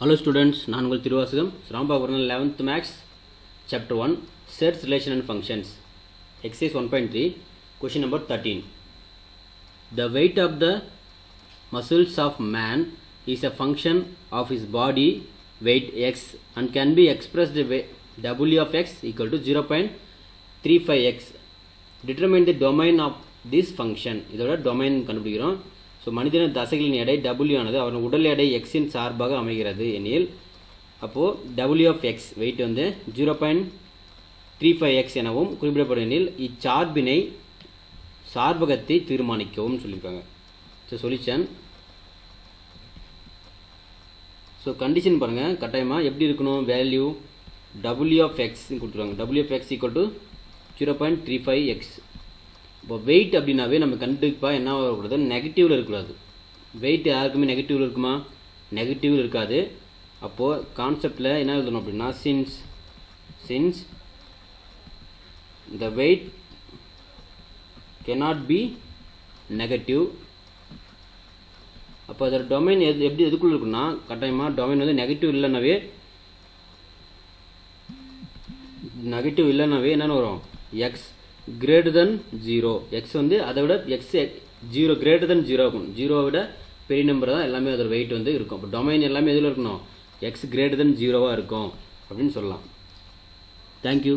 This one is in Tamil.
Hello students, நான் உங்கள் Thiruvasagam ராம்பாபுரம் 11th Maths Chapter 1 Sets, Relation and Functions Exercise 1.3 Question number 13. The weight of the muscles of man is a function of his body weight x and can be expressed W of x equal to 0.35x. Determine the domain of this function. இதோட domain கண்டுபிடிக்கிறோம். ஸோ மனிதனின் தசைகளின் எடை W ஆனது அவன் உடல் எடை எக்ஸின் சார்பாக அமைகிறது எனில் அப்போது W of x வெயிட் வந்து 0.35x எனவும் குறிப்பிடப்படும் எனில் இச்சார்பினை சார்பகத்தை தீர்மானிக்கவும் சொல்லியிருக்காங்க. So solution. ஸோ கண்டிஷன் பாருங்கள், கட்டாயமாக எப்படி இருக்கணும், வேல்யூ W of x கொடுத்துருவாங்க. W of x equal to 0.35x. இப்போ வெயிட் அப்படின்னாவே நம்ம கண்டிப்பாக என்ன வரக்கூடாது, நெகட்டிவில் இருக்கக்கூடாது. வெயிட் யாருக்குமே நெகட்டிவில் இருக்குமா? நெகட்டிவில் இருக்காது. அப்போது கான்செப்டில் என்ன எழுதணும் அப்படின்னா, since the weight cannot be negative. அப்போ அதோட டொமைன் எப்படி எதுக்குள்ள இருக்குன்னா, கட்டாயமாக டொமைன் வந்து நெகட்டிவ் இல்லைன்னாவே என்னென்னு வரும், எக்ஸ் greater than 0. எக்ஸ் வந்து அதை விட எக்ஸ் 0 greater than 0 இருக்கும். 0 விட பெரிய நம்பர் தான் எல்லாமே அதோட வெயிட் வந்து இருக்கும். அப்போ டொமைன் எல்லாமே எதில் இருக்கணும், எக்ஸ் greater than 0 இருக்கும் அப்படின்னு சொல்லலாம். தேங்க்யூ.